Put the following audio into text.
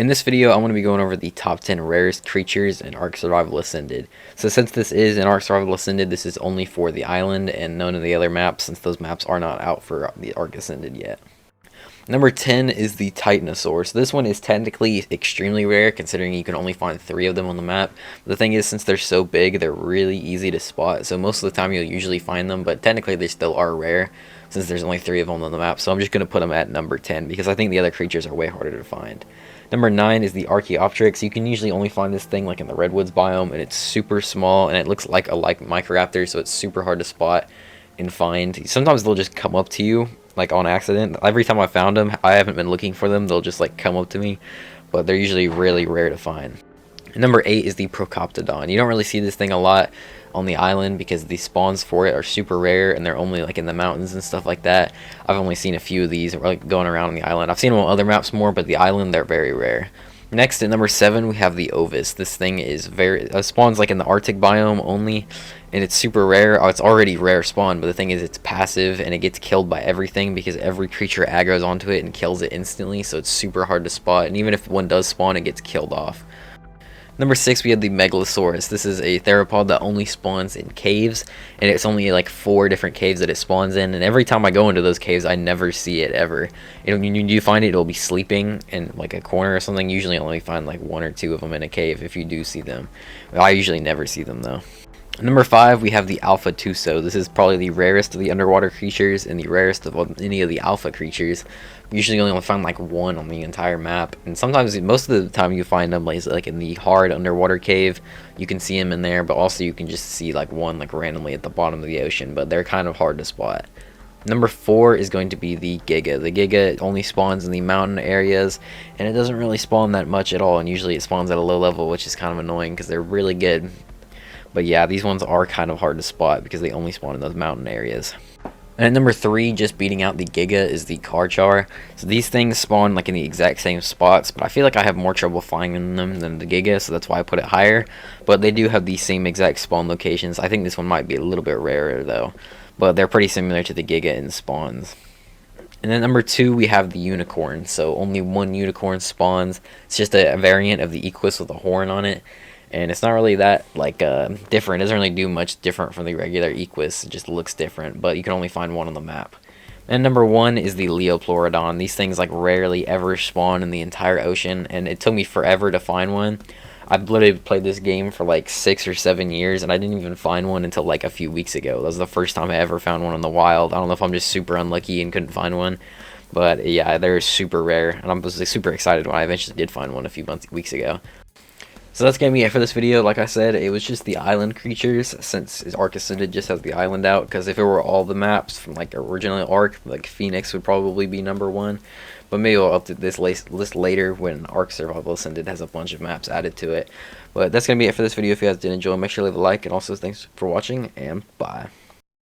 In this video, I'm going to be going over the top 10 rarest creatures in Ark Survival Ascended. So since this is in Ark Survival Ascended, this is only for the island and none of the other maps, since those maps are not out for the Ark Ascended yet. Number 10 is the Titanosaur. So this one is technically extremely rare, considering you can only find 3 of them on the map. But the thing is, since they're so big, they're really easy to spot. So most of the time you'll usually find them, but technically they still are rare, since there's only 3 of them on the map. So I'm just going to put them at number 10, because I think the other creatures are way harder to find. Number 9 is the Archaeopteryx. You can usually only find this thing like in the redwoods biome, and it's super small, and it looks like a Microraptor, so it's super hard to spot and find. Sometimes they'll just come up to you like on accident. Every time I found them, I haven't been looking for them, they'll just like come up to me, but they're usually really rare to find. Number 8 is the Procoptodon. You don't really see this thing a lot on the island because the spawns for it are super rare and they're only like in the mountains and stuff like that. I've only seen a few of these like going around on the island. I've seen them on other maps more, but the island they're very rare. Next, at number 7, we have the Ovis. This thing is spawns like in the Arctic biome only, and it's super rare. Oh, it's already rare spawn, but the thing is it's passive and it gets killed by everything because every creature aggroes onto it and kills it instantly, so it's super hard to spot, and even if one does spawn, it gets killed off. Number 6, we have the Megalosaurus. This is a theropod that only spawns in caves, and it's only like 4 different caves that it spawns in, and every time I go into those caves, I never see it ever. When you find it, it'll be sleeping in like a corner or something. Usually only find like 1 or 2 of them in a cave if you do see them. I usually never see them though. Number 5, we have the Alpha Tuso. This is probably the rarest of the underwater creatures and the rarest of any of the alpha creatures. Usually you only find like 1 on the entire map, and sometimes, most of the time, you find them like in the hard underwater cave. You can see them in there, but also you can just see like 1 like randomly at the bottom of the ocean, but they're kind of hard to spot. Number 4 is going to be the Giga. The Giga only spawns in the mountain areas, and it doesn't really spawn that much at all, and usually it spawns at a low level, which is kind of annoying because they're really good. But yeah, these ones are kind of hard to spot because they only spawn in those mountain areas. And at number 3, just beating out the Giga, is the Carar. So these things spawn like in the exact same spots, but I feel like I have more trouble finding them than the Giga, so that's why I put it higher. But they do have the same exact spawn locations. I think this one might be a little bit rarer though, but they're pretty similar to the Giga in spawns. And then number 2, we have the unicorn. So only 1 unicorn spawns. It's just a variant of the Equus with a horn on it. And it's not really that like different. It doesn't really do much different from the regular Equus. It just looks different, but you can only find 1 on the map. And number 1 is the Leopon. These things like rarely ever spawn in the entire ocean, and it took me forever to find one. I've literally played this game for like 6 or 7 years, and I didn't even find one until like a few weeks ago. That was the first time I ever found one in the wild. I don't know if I'm just super unlucky and couldn't find one, but yeah, they're super rare, and I was like, super excited when I eventually did find one a few weeks ago. So that's going to be it for this video. Like I said, it was just the island creatures, since Ark Ascended just has the island out, because if it were all the maps from like original Ark, like Phoenix would probably be number 1. But maybe I'll update this list later when Ark Survival Ascended has a bunch of maps added to it. But that's going to be it for this video. If you guys did enjoy, make sure to leave a like, and also thanks for watching, and bye.